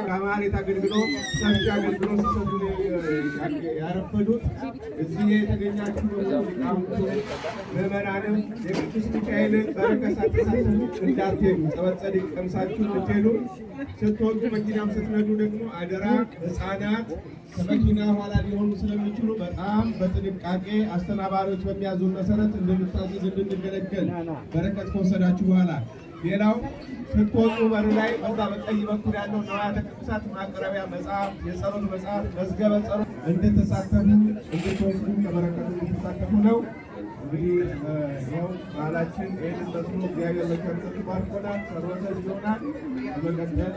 ከማህሌት አገልግሎት ሰፊ አገልግሎት ሲሰጡ ያረፈዱት እዚህ የተገኛችሁ ምዕመናንም የቅዱስ ሚካኤልን በረከት ሳትሳተፉ እንዳትሄዱ፣ ጸበል ጸዲቅ ቀምሳችሁ እንድትሄዱ፣ ስትወጡ መኪናም ስትነዱ ደግሞ አደራ ሕፃናት ከመኪና ኋላ ሊሆኑ ስለሚችሉ በጣም በጥንቃቄ አስተናባሪዎች በሚያዙን መሰረት እንድንታዘዝ እንድንገለገል በረከት ከወሰዳችሁ በኋላ ሌላው ስትወጡ በር ላይ በዛ በቀኝ በኩል ያለው ንዋያተ ቅድሳት ማቅረቢያ መጽሐፍ፣ የጸሎት መጽሐፍ፣ መዝገበ ጸሎት እንድትሳተፉ እንድትወስዱ ከበረከቱ እንድትሳተፉ ነው። እንግዲህ ያው ባህላችን ይህንን መስሎ እግዚአብሔር በቸርነቱ ባርኮናል። ጸሎተ ይሆናል በመቀጠል